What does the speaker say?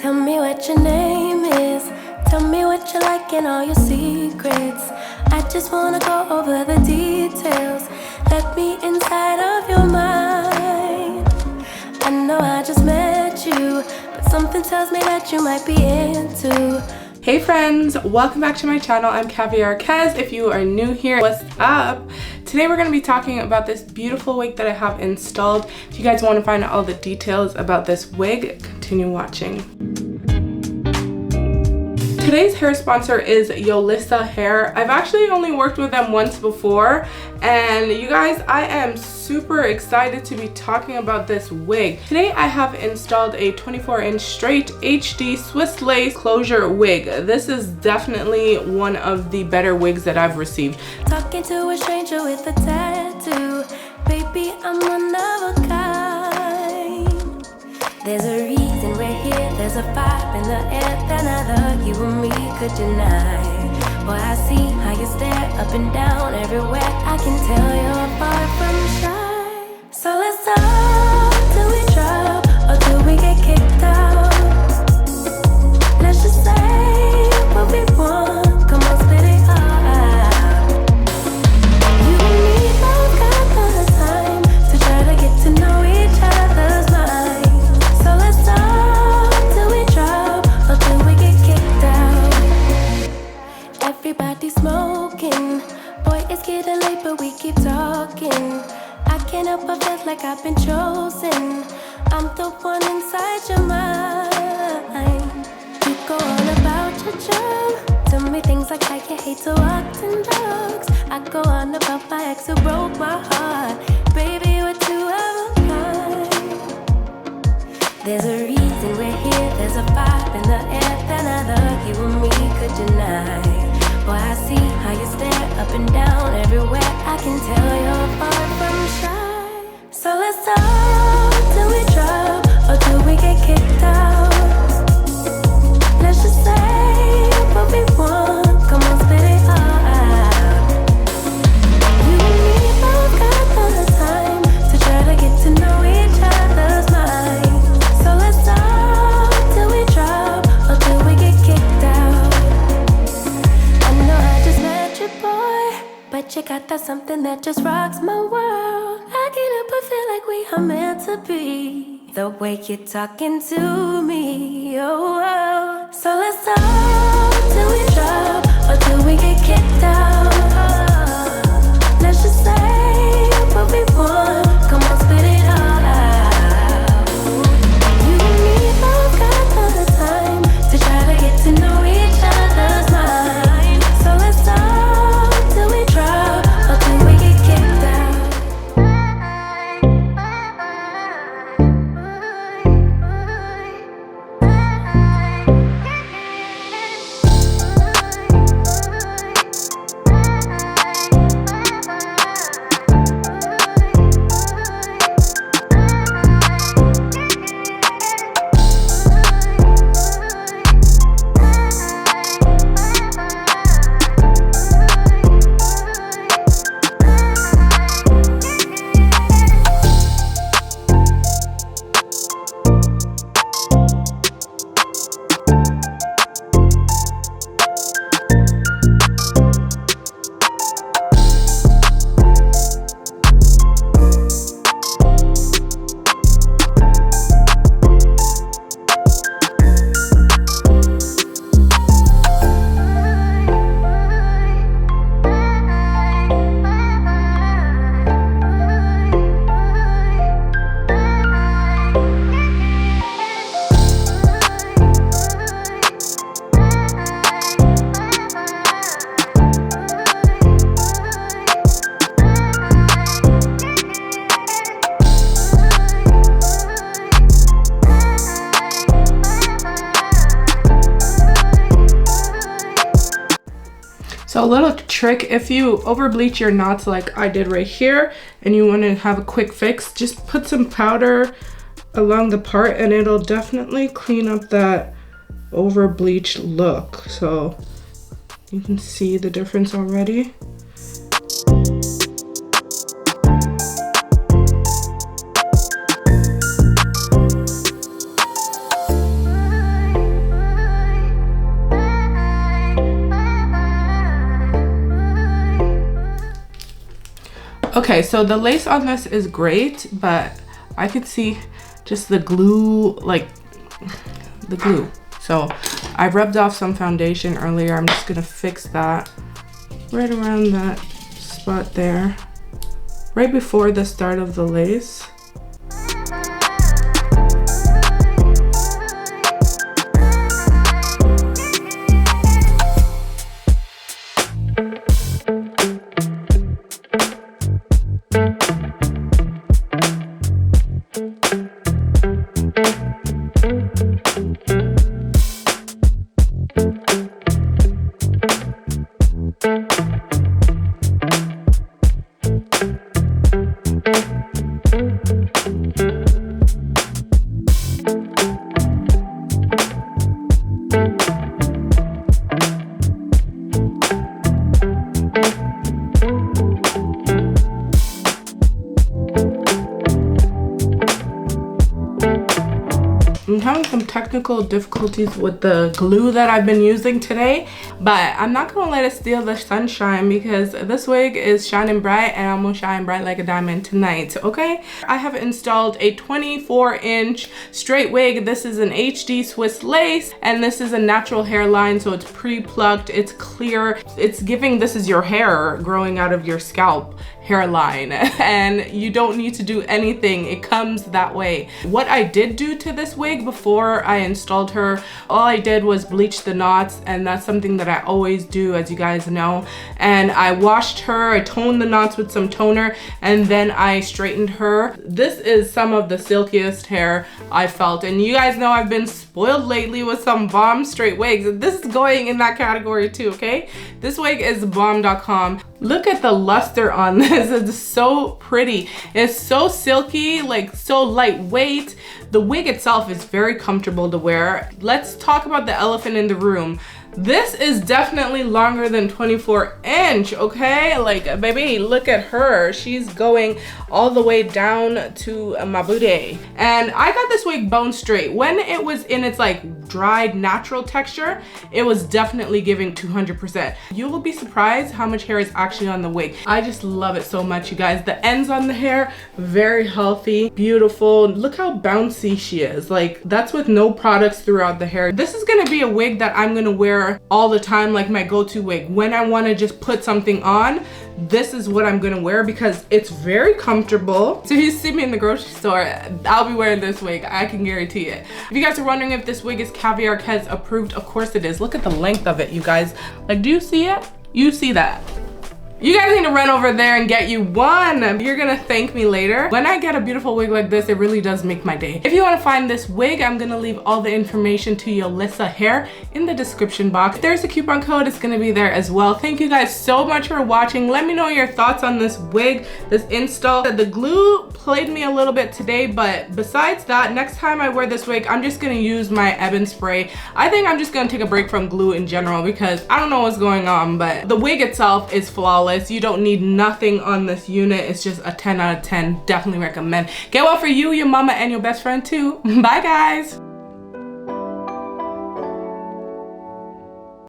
Tell me what your name is. Tell me what you like and all your secrets. I just wanna go over the details. Let me inside of your mind. I know I just met you, but something tells me that you might be into. Hey friends, welcome back to my channel. I'm caviarkezzy. If you are new here, what's up? Today we're going to be talking about this beautiful wig that I have installed. If you guys want to find out all the details about this wig, continue watching. Today's hair sponsor is Yolissa Hair. I've actually only worked with them once before, and you guys, I am super excited to be talking about this wig. Today I have installed a 24-inch straight HD Swiss lace closure wig. This is definitely one of the better wigs that I've received. Talking to a stranger with a tattoo, baby, I'm one of a kind. There's a reason we're here, there's a vibe in the air that neither you or me could deny. Boy, I see how you stare up and down everywhere. I can tell you're far from shy. So let's talk till we drop, or till we get kicked out. Let's just say what we want, come on, spit it all out. You and me both got the time to try to get to know each other's mind. So let's talk till we drop, or till we get kicked out. Everybody smoking, boy, it's getting late, but we keep talking. I can't help but feel like I've been chosen. I'm the one inside your mind. You go on about your job, tell me things like I can't hate to walk and dogs. I go on about my ex who broke my heart. Baby, we're two of a kind. There's a reason we're here, there's a vibe in the air that neither you or me could deny. Boy, I see how you stare up and down everywhere. I can tell you're far from shy. So let's talk till we drop, or till we get kicked out. Let's just say what we want, come on, spit it all out. You and me both got the time to try to get to know each other's mind. So let's talk till we drop, or till we get kicked out. I know I just met you, boy, but you got that something that just rocks my world. I can't help but feel like we are meant to be. The way you're talking to me, oh, oh. So let's talk till we drop, or till we get kicked out. Let's just say what we want, come on, spit it all out. You and me both got the time to try to get to know each other's mind. So let's talk till we drop, or till we get kicked out. So a little trick, if you over bleach your knots like I did right here and you want to have a quick fix, just put some powder along the part and it'll definitely clean up that over bleached look. So you can see the difference already. Okay, so the lace on this is great, but I could see just the glue, like the glue. So I rubbed off some foundation earlier. I'm just gonna fix that right around that spot there, right before the start of the lace. I'm having some technical difficulties with the glue that I've been using today, but I'm not gonna let it steal the sunshine because this wig is shining bright and I'm gonna shine bright like a diamond tonight, okay? I have installed a 24-inch straight wig. This is an HD Swiss lace and this is a natural hairline, so it's pre-plucked, it's clear, it's giving this is your hair growing out of your scalp hairline, and you don't need to do anything. It comes that way. What I did do to this wig before I installed her, all I did was bleach the knots, and that's something that I always do, as you guys know. And I washed her, I toned the knots with some toner, and then I straightened her. This is some of the silkiest hair I felt, and you guys know I've been spoiled lately with some bomb straight wigs. This is going in that category too, okay? This wig is bomb.com. Look at the luster on this. It's so pretty. It's so silky, like so lightweight. The wig itself is very comfortable to wear. Let's talk about the elephant in the room. This is definitely longer than 24-inch, okay? Like, baby, look at her. She's going all the way down to my booty. And I got this wig bone straight. When it was in its like dried natural texture, it was definitely giving 200%. You will be surprised how much hair is actually on the wig. I just love it so much, you guys. The ends on the hair, very healthy, beautiful. Look how bouncy she is. Like, that's with no products throughout the hair. This is gonna be a wig that I'm gonna wear all the time, like my go-to wig. When I want to just put something on, this is what I'm gonna wear because it's very comfortable. So if you see me in the grocery store, I'll be wearing this wig, I can guarantee it. If you guys are wondering if this wig is caviarkezzy approved, of course it is. Look at the length of it, you guys. Like, do you see it? You see that? You guys need to run over there and get you one. You're gonna thank me later. When I get a beautiful wig like this, it really does make my day. If you wanna find this wig, I'm gonna leave all the information to Yolissa Hair in the description box. If there's a coupon code, it's gonna be there as well. Thank you guys so much for watching. Let me know your thoughts on this wig, this install. The glue played me a little bit today, but besides that, next time I wear this wig, I'm just gonna use my Ebin spray. I think I'm just gonna take a break from glue in general because I don't know what's going on, but the wig itself is flawless. You don't need nothing on this unit. It's just a 10 out of 10. Definitely recommend. Get one for you, your mama, and your best friend too. Bye guys.